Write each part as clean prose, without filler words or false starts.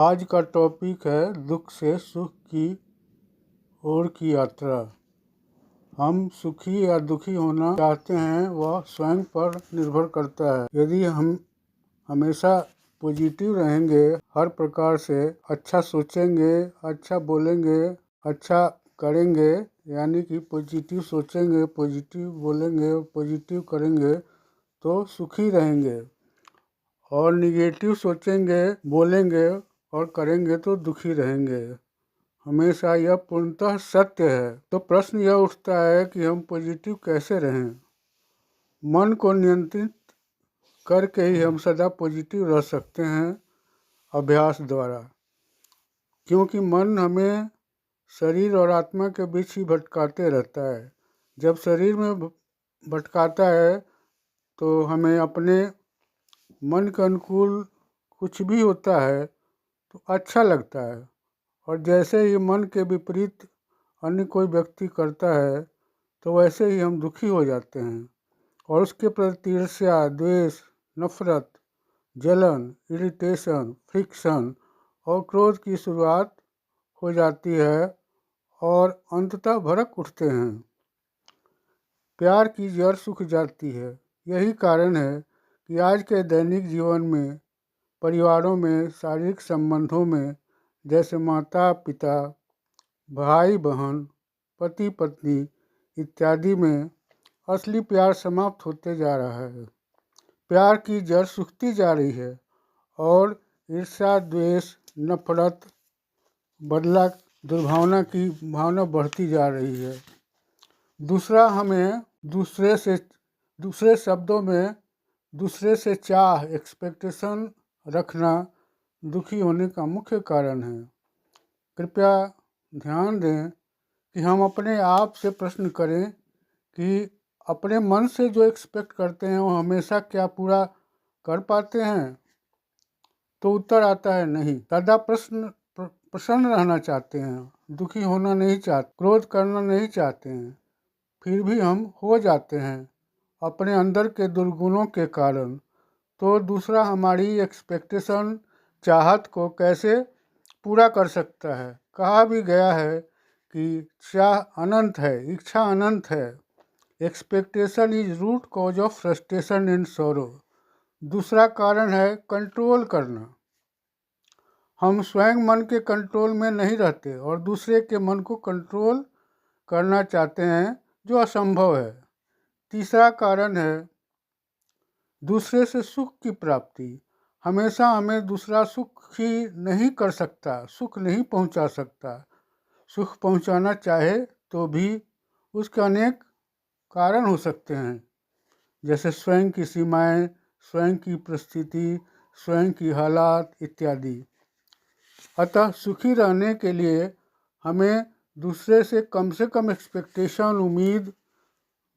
आज का टॉपिक है दुख से सुख की ओर की यात्रा। हम सुखी या दुखी होना चाहते हैं वह स्वयं पर निर्भर करता है। यदि हम हमेशा पॉजिटिव रहेंगे, हर प्रकार से अच्छा सोचेंगे, अच्छा बोलेंगे, अच्छा करेंगे, यानी कि पॉजिटिव सोचेंगे, पॉजिटिव बोलेंगे, पॉजिटिव करेंगे तो सुखी रहेंगे, और निगेटिव सोचेंगे, बोलेंगे और करेंगे तो दुखी रहेंगे। हमेशा यह पूर्णतः सत्य है। तो प्रश्न यह उठता है कि हम पॉजिटिव कैसे रहें। मन को नियंत्रित करके ही हम सदा पॉजिटिव रह सकते हैं, अभ्यास द्वारा। क्योंकि मन हमें शरीर और आत्मा के बीच ही भटकाते रहता है। जब शरीर में भटकाता है तो हमें अपने मन के अनुकूल कुछ भी होता है तो अच्छा लगता है, और जैसे ही मन के विपरीत अन्य कोई व्यक्ति करता है तो वैसे ही हम दुखी हो जाते हैं, और उसके प्रति ईर्ष्या, द्वेष, नफरत, जलन, इरिटेशन, फ्रिक्शन और क्रोध की शुरुआत हो जाती है, और अंततः भड़क उठते हैं। प्यार की जड़ सूख जाती है। यही कारण है कि आज के दैनिक जीवन में, परिवारों में, शारीरिक संबंधों में, जैसे माता पिता, भाई बहन, पति पत्नी इत्यादि में असली प्यार समाप्त होते जा रहा है। प्यार की जड़ सूखती जा रही है और ईर्ष्या, द्वेष, नफरत, बदला, दुर्भावना की भावना बढ़ती जा रही है। दूसरा, हमें दूसरे शब्दों में दूसरे से चाह, एक्सपेक्टेशन रखना दुखी होने का मुख्य कारण है। कृपया ध्यान दें कि हम अपने आप से प्रश्न करें कि अपने मन से जो एक्सपेक्ट करते हैं वो हमेशा क्या पूरा कर पाते हैं। तो उत्तर आता है नहीं। सदा प्रसन्न रहना चाहते हैं, दुखी होना नहीं चाहते, क्रोध करना नहीं चाहते हैं, फिर भी हम हो जाते हैं अपने अंदर के दुर्गुणों के कारण। तो दूसरा हमारी एक्सपेक्टेशन, चाहत को कैसे पूरा कर सकता है। कहा भी गया है कि चाह अनंत है, इच्छा अनंत है। Expectation is root cause of frustration and sorrow. दूसरा कारण है कंट्रोल करना। हम स्वयं मन के कंट्रोल में नहीं रहते और दूसरे के मन को कंट्रोल करना चाहते हैं, जो असंभव है। तीसरा कारण है दूसरे से सुख की प्राप्ति। हमेशा हमें दूसरा सुखी नहीं कर सकता, सुख नहीं पहुंचा सकता। सुख पहुंचाना चाहे तो भी उसके अनेक कारण हो सकते हैं, जैसे स्वयं की सीमाएं, स्वयं की परिस्थिति, स्वयं की हालात इत्यादि। अतः सुखी रहने के लिए हमें दूसरे से कम एक्सपेक्टेशन, उम्मीद,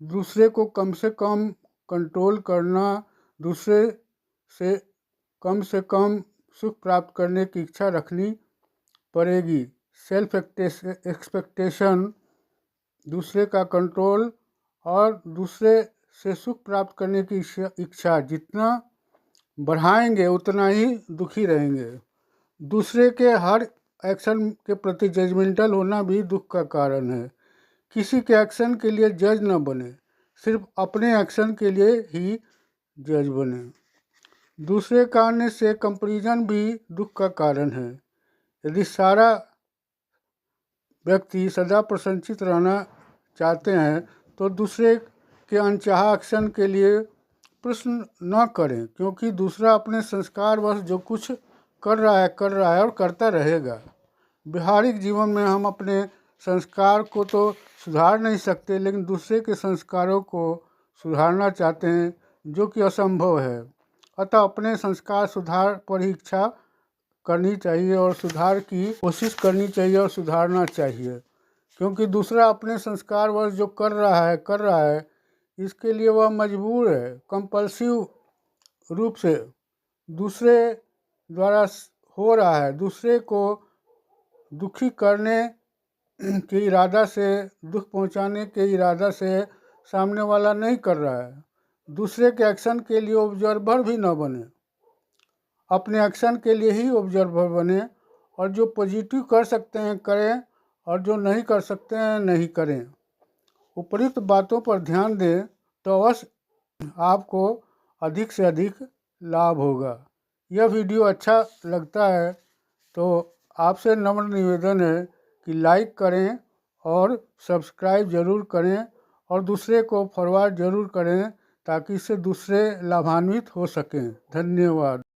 दूसरे को कम से कम कंट्रोल करना, दूसरे से कम सुख प्राप्त करने की इच्छा रखनी पड़ेगी। सेल्फ एक्सपेक्टेशन, दूसरे का कंट्रोल और दूसरे से सुख प्राप्त करने की इच्छा जितना बढ़ाएंगे उतना ही दुखी रहेंगे। दूसरे के हर एक्शन के प्रति जजमेंटल होना भी दुख का कारण है। किसी के एक्शन के लिए जज न बने, सिर्फ अपने एक्शन के लिए ही जज बने। दूसरे कारण से कंपैरिजन भी दुख का कारण है। यदि सारा व्यक्ति सदा प्रशंसित रहना चाहते हैं तो दूसरे के अनचाहा एक्शन के लिए प्रश्न न करें, क्योंकि दूसरा अपने संस्कारवश जो कुछ कर रहा है और करता रहेगा। व्यवहारिक जीवन में हम अपने संस्कार को तो सुधार नहीं सकते, लेकिन दूसरे के संस्कारों को सुधारना चाहते हैं, जो कि असंभव है। अतः अपने संस्कार सुधार पर ही इच्छा करनी चाहिए और सुधार की कोशिश करनी चाहिए और सुधारना चाहिए, क्योंकि दूसरा अपने संस्कार वर्ष जो कर रहा है इसके लिए वह मजबूर है। कंपल्सिव रूप से दूसरे द्वारा हो रहा है। दूसरे को दुखी करने के इरादा से, दुख पहुंचाने के इरादा से सामने वाला नहीं कर रहा है। दूसरे के एक्शन के लिए ऑब्जर्वर भी न बने, अपने एक्शन के लिए ही ऑब्जर्वर बने, और जो पॉजिटिव कर सकते हैं करें, और जो नहीं कर सकते हैं नहीं करें। उपयुक्त बातों पर ध्यान दें तो अवश्य आपको अधिक से अधिक लाभ होगा। यह वीडियो अच्छा लगता है तो आपसे नम्र निवेदन है कि लाइक करें और सब्सक्राइब ज़रूर करें, और दूसरे को फॉरवर्ड ज़रूर करें ताकि इससे दूसरे लाभान्वित हो सकें। धन्यवाद।